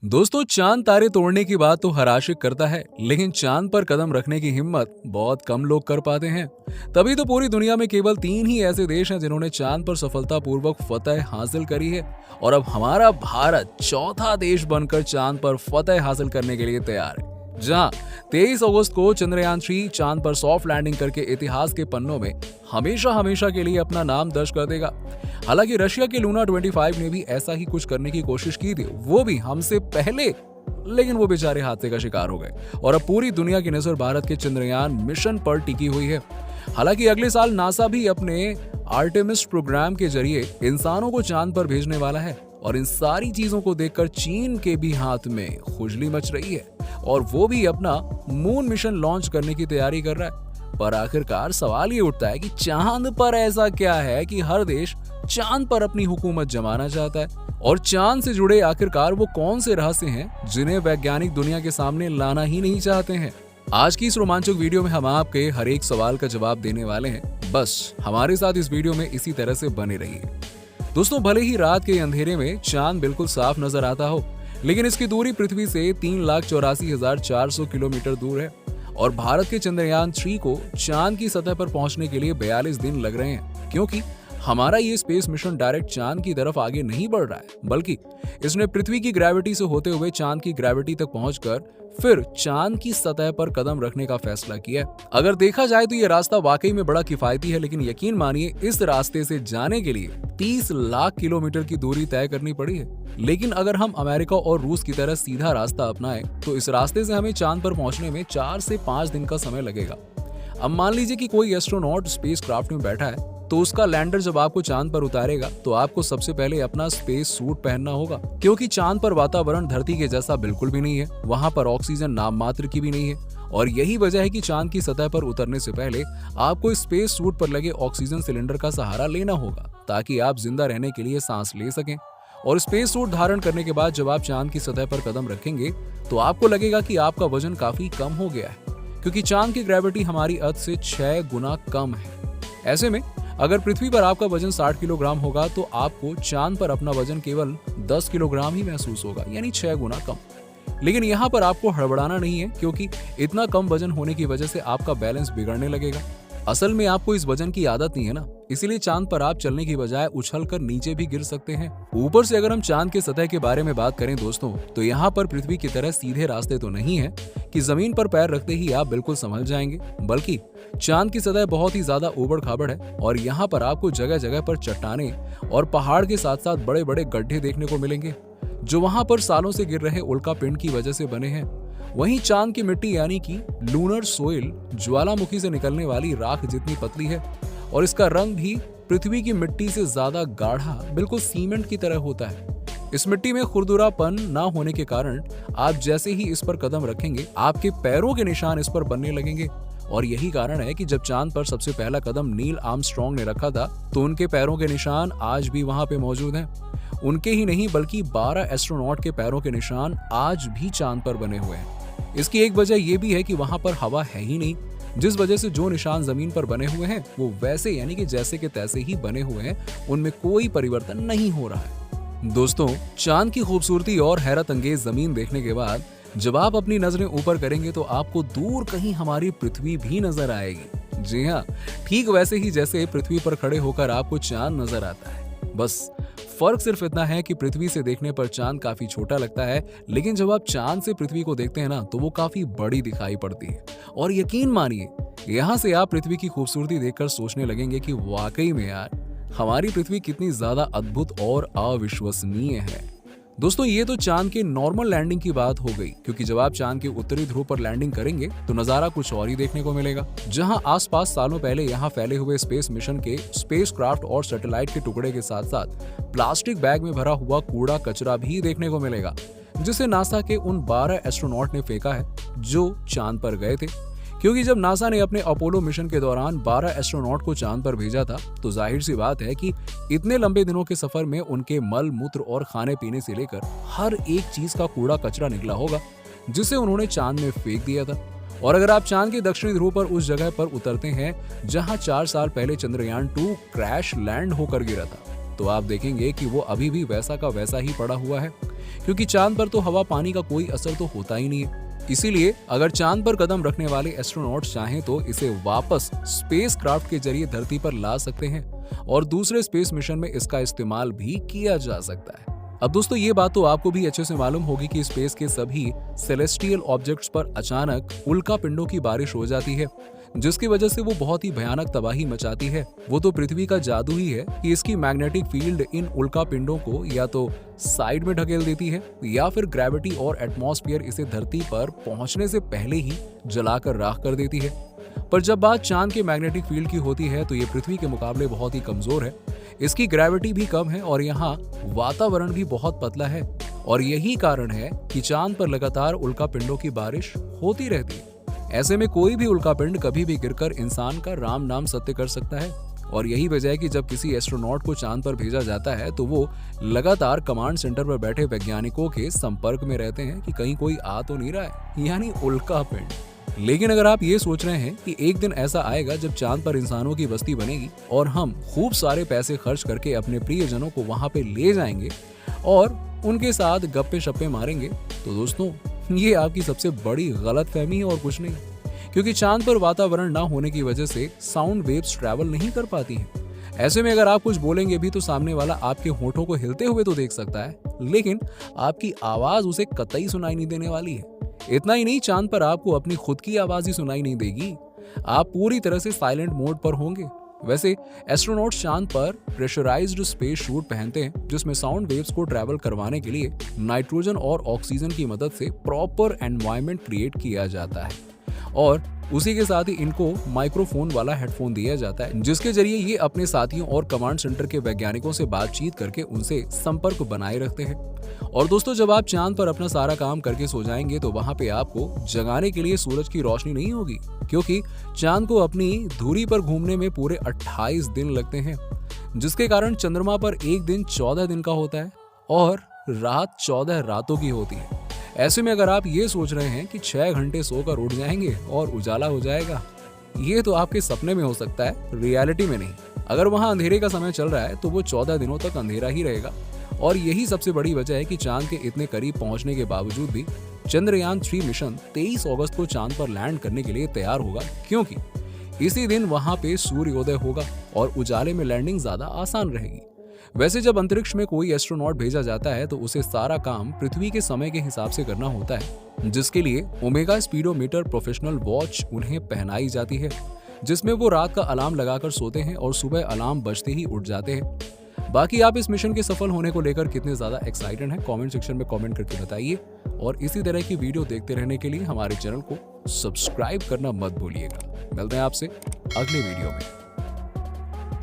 दोस्तों, चांद तारे तोड़ने की बात तो हर आशिक करता है, लेकिन चांद पर कदम रखने की हिम्मत बहुत कम लोग कर पाते हैं। तभी तो पूरी दुनिया में केवल 3 ही ऐसे देश हैं जिन्होंने चांद पर सफलतापूर्वक फतह हासिल करी है। और अब हमारा भारत चौथा देश बनकर चांद पर फतह हासिल करने के लिए तैयार है। जहां 23 अगस्त को चंद्रयान 3 चांद पर सॉफ्ट लैंडिंग करके इतिहास के पन्नों में हमेशा हमेशा के लिए अपना नाम दर्ज कर देगा। हालांकि रशिया के लूना 25 ने भी ऐसा ही कुछ करने की कोशिश की थी, वो भी हमसे पहले, लेकिन वो बेचारे हादसे का शिकार हो गए। और अब पूरी दुनिया की नजर भारत के चंद्रयान मिशन पर टिकी हुई है। हालांकि अगले साल नासा भी अपने आर्टेमिस प्रोग्राम के जरिए इंसानों को चांद पर भेजने वाला है। और इन सारी चीजों को देखकर चीन के भी हाथ में खुजली मच रही है और वो भी अपना मून मिशन लॉन्च करने की तैयारी कर रहा है। पर आखिरकार सवाल ये उठता है कि चांद पर ऐसा क्या है कि हर देश चांद पर अपनी हुकूमत जमाना चाहता है, और चांद से जुड़े आखिरकार वो कौन से रहस्य हैं जिन्हें वैज्ञानिक दुनिया के सामने लाना ही नहीं चाहते हैं। आज की इस रोमांचक वीडियो में हम आपके हर एक सवाल का जवाब देने वाले हैं। बस हमारे साथ इस वीडियो में इसी तरह से बने रहिए। दोस्तों, भले ही रात के अंधेरे में चांद बिल्कुल साफ नजर आता हो, लेकिन इसकी दूरी पृथ्वी से 3,84,400 किलोमीटर दूर है। और भारत के चंद्रयान 3 को चांद की सतह पर पहुंचने के लिए 42 दिन लग रहे हैं, क्योंकि हमारा ये स्पेस मिशन डायरेक्ट चांद की तरफ आगे नहीं बढ़ रहा है, बल्कि इसने पृथ्वी की ग्रेविटी से होते हुए चांद की ग्रेविटी तक पहुंचकर फिर चांद की सतह पर कदम रखने का फैसला किया है। अगर देखा जाए तो ये रास्ता वाकई में बड़ा किफायती है, लेकिन यकीन मानिए इस रास्ते से जाने के लिए 30 लाख किलोमीटर की दूरी तय करनी पड़ी है। लेकिन अगर हम अमेरिका और रूस की तरह सीधा रास्ता अपनाएं तो इस रास्ते से हमें चांद पर पहुंचने में 4 से 5 दिन का समय लगेगा। अब मान लीजिए कि कोई एस्ट्रोनॉट स्पेस क्राफ्ट में बैठा है, तो उसका लैंडर जब आपको चांद पर उतारेगा तो आपको सबसे पहले अपना स्पेस सूट पहनना होगा, क्योंकि चांद पर वातावरण धरती के जैसा बिल्कुल भी नहीं है। वहां पर ऑक्सीजन नाम मात्र की भी नहीं है। और यही वजह है कि चांद की सतह पर उतरने से पहले आपको स्पेस सूट पर लगे ऑक्सीजन सिलेंडर का सहारा लेना होगा, ताकि आप जिंदा रहने के लिए सांस ले सकें। और स्पेस सूट धारण करने के बाद जब आप चांद की सतह पर कदम रखेंगे तो आपको लगेगा कि आपका वजन काफी कम हो गया है, क्योंकि चांद की ग्रेविटी हमारी अर्थ से 6 गुना कम है। ऐसे में अगर पृथ्वी पर आपका वजन 60 किलोग्राम होगा तो आपको चांद पर अपना वजन केवल 10 किलोग्राम ही महसूस होगा, यानी 6 गुना कम। लेकिन यहाँ पर आपको हड़बड़ाना नहीं है, क्योंकि इतना कम वजन होने की वजह से आपका बैलेंस बिगड़ने लगेगा। असल में आपको इस वजन की आदत नहीं है ना, इसीलिए चांद पर आप चलने की बजाय उछलकर नीचे भी गिर सकते हैं। ऊपर से अगर हम चांद के सतह के बारे में बात करें दोस्तों, तो यहाँ पर पृथ्वी की तरह सीधे रास्ते तो नहीं है कि जमीन पर पैर रखते ही आप बिल्कुल संभल जाएंगे, बल्कि चांद की सतह बहुत ही ज्यादा ऊबड़ खाबड़ है। और यहाँ पर आपको जगह जगह पर चट्टाने और पहाड़ के साथ साथ बड़े बड़े गड्ढे देखने को मिलेंगे, जो वहां पर सालों से गिर रहे उल्का पिंड की वजह से बने हैं। वहीं चांद की मिट्टी यानी कि लूनर सोइल ज्वालामुखी से निकलने वाली राख जितनी पतली है, और इसका रंग भी पृथ्वी की मिट्टी से ज्यादा गाढ़ा, बिल्कुल सीमेंट की तरह होता है। इस मिट्टी में खुरदुरापन ना होने के कारण आप जैसे ही इस पर कदम रखेंगे आपके पैरों के निशान इस पर बनने लगेंगे। और यही कारण है कि जब चांद पर सबसे पहला कदम नील आर्मस्ट्रांग ने रखा था तो उनके पैरों के निशान आज भी वहां पे मौजूद हैं। उनके ही नहीं बल्कि 12 एस्ट्रोनॉट के पैरों के निशान आज भी चांद पर बने हुए हैं। इसकी एक वजह यह भी है कि वहां पर हवा है ही नहीं, जिस वजह से जो निशान जमीन पर बने हुए हैं वो वैसे यानी कि जैसे के तैसे ही बने हुए हैं, उनमें कोई परिवर्तन नहीं हो रहा है। दोस्तों, चांद की खूबसूरती और हैरत अंगेज जमीन देखने के बाद जब आप अपनी नजरें ऊपर करेंगे तो आपको दूर कहीं हमारी पृथ्वी भी नजर आएगी। जी हाँ, ठीक वैसे ही जैसे पृथ्वी पर खड़े होकर आपको चांद नजर आता है। बस फर्क सिर्फ इतना है कि पृथ्वी से देखने पर चांद काफी छोटा लगता है, लेकिन जब आप चांद से पृथ्वी को देखते हैं ना तो वो काफी बड़ी दिखाई पड़ती है। और यकीन मानिए, यहाँ से आप पृथ्वी की खूबसूरती देखकर सोचने लगेंगे कि वाकई में यार हमारी पृथ्वी कितनी ज्यादा अद्भुत और अविश्वसनीय है। दोस्तों, ये तो चांद के नॉर्मल लैंडिंग की बात हो गई, क्योंकि जब आप चांद के उत्तरी ध्रुव पर लैंडिंग करेंगे तो नजारा कुछ और ही देखने को मिलेगा। जहां आसपास सालों पहले यहाँ फैले हुए स्पेस मिशन के स्पेस क्राफ्ट और सैटेलाइट के टुकड़े के साथ साथ प्लास्टिक बैग में भरा हुआ कूड़ा कचरा भी देखने को मिलेगा, जिसे नासा के उन 12 एस्ट्रोनॉट ने फेंका है जो चांद पर गए थे। क्योंकि जब नासा ने अपने अपोलो मिशन के दौरान 12 एस्ट्रोनॉट को चांद पर भेजा था तो जाहिर सी बात है कि इतने लंबे दिनों के सफर में उनके मल मूत्र और खाने पीने से लेकर हर एक चीज का कूड़ा कचरा निकला होगा, जिसे उन्होंने चांद में फेंक दिया था। और अगर आप चांद के दक्षिणी ध्रुव पर उस जगह पर उतरते हैं जहां 4 साल पहले चंद्रयान 2 क्रैश लैंड होकर गिरा था, तो आप देखेंगे कि वो अभी भी वैसा का वैसा ही पड़ा हुआ है। क्योंकि चांद पर तो हवा पानी का कोई असर तो होता ही नहीं है। इसीलिए अगर चांद पर कदम रखने वाले एस्ट्रोनॉट्स चाहें तो इसे वापस स्पेसक्राफ्ट के जरिए धरती पर ला सकते हैं और दूसरे स्पेस मिशन में इसका इस्तेमाल भी किया जा सकता है। अब दोस्तों ये बात तो आपको भी अच्छे से मालूम होगी कि स्पेस के सभी सेलेस्टियल ऑब्जेक्ट्स पर अचानक उल्का पिंडों की बारिश हो जाती है, जिसकी वजह से वो बहुत ही भयानक तबाही मचाती है। वो तो पृथ्वी का जादू ही है कि इसकी मैग्नेटिक फील्ड इन उल्का पिंडों को या तो साइड में ढकेल देती है या फिर ग्रेविटी और एटमॉस्फेयर इसे धरती पर पहुंचने से पहले ही जलाकर राख कर देती है। पर जब बात चांद के मैग्नेटिक फील्ड की होती है तो ये पृथ्वी के मुकाबले बहुत ही कमजोर है। इसकी ग्रेविटी भी कम है और यहाँ वातावरण भी बहुत पतला है और यही कारण है कि चांद पर लगातार उल्का पिंडों की बारिश होती रहती है। ऐसे में कोई भी उल्का पिंड कभी भी गिरकर इंसान का राम नाम सत्य कर सकता है और यही वजह है कि जब किसी एस्ट्रोनॉट को चांद पर भेजा जाता है तो वो लगातार कमांड सेंटर पर बैठे वैज्ञानिकों के संपर्क में रहते हैं कि कहीं कोई आ तो नहीं रहा है, यानी उल्का पिंड। लेकिन अगर आप ये सोच रहे हैं कि एक दिन ऐसा आएगा जब चांद पर इंसानों की बस्ती बनेगी और हम खूब सारे पैसे खर्च करके अपने प्रियजनों को वहां पे ले जाएंगे और उनके साथ गप्पे शप्पे मारेंगे, तो दोस्तों ये आपकी सबसे बड़ी गलतफहमी है और कुछ नहीं। क्योंकि चांद पर वातावरण ना होने की वजह से साउंड वेव्स ट्रैवल नहीं कर पाती हैं। ऐसे में अगर आप कुछ बोलेंगे भी तो सामने वाला आपके होठों को हिलते हुए तो देख सकता है, लेकिन आपकी आवाज उसे कतई सुनाई नहीं देने वाली है। इतना ही नहीं, चांद पर आपको अपनी खुद की आवाज ही सुनाई नहीं देगी। आप पूरी तरह से साइलेंट मोड पर होंगे। वैसे एस्ट्रोनॉट चांद पर प्रेशराइज्ड स्पेस सूट पहनते हैं जिसमें साउंड वेव्स को ट्रैवल करवाने के लिए नाइट्रोजन और ऑक्सीजन की मदद से प्रॉपर एनवायरनमेंट क्रिएट किया जाता है और उसी के साथ ही इनको माइक्रोफोन वाला हेडफोन दिया जाता है जिसके जरिए ये अपने साथियों और कमांड सेंटर के वैज्ञानिकों से बातचीत करके उनसे संपर्क बनाए रखते हैं। और दोस्तों जब आप चांद पर अपना सारा काम करके सो जाएंगे तो वहां पे आपको जगाने के लिए सूरज की रोशनी नहीं होगी, क्योंकि चांद को अपनी धुरी पर घूमने में पूरे 28 दिन लगते हैं, जिसके कारण चंद्रमा पर एक दिन 14 दिन का होता है और रात 14 रातों की होती है। ऐसे में अगर आप ये सोच रहे हैं कि 6 घंटे सोकर उठ जाएंगे और उजाला हो जाएगा, ये तो आपके सपने में हो सकता है, रियलिटी में नहीं। अगर वहां अंधेरे का समय चल रहा है तो वो 14 दिनों तक अंधेरा ही रहेगा और यही सबसे बड़ी वजह है कि चांद के इतने करीब पहुंचने के बावजूद भी चंद्रयान 3 मिशन 23 अगस्त को चांद पर लैंड करने के लिए तैयार होगा, क्योंकि इसी दिन वहां पे सूर्योदय होगा और उजाले में लैंडिंग ज्यादा आसान रहेगी। वैसे जब अंतरिक्ष में कोई एस्ट्रोनॉट भेजा जाता है तो उसे सारा काम पृथ्वी के समय के हिसाब से करना होता है, जिसके लिए ओमेगा स्पीडोमीटर प्रोफेशनल वॉच उन्हें पहनाई जाती है, जिसमें वो रात का अलार्म लगाकर सोते हैं और सुबह अलार्म बजते ही उठ जाते हैं। बाकी आप इस मिशन के सफल होने को लेकर कितने ज्यादा एक्साइटेड हैं, कमेंट सेक्शन में कमेंट करके बताइए और इसी तरह की वीडियो देखते रहने के लिए हमारे चैनल को सब्सक्राइब करना मत भूलिएगा। मिलते हैं आपसे अगले वीडियो में।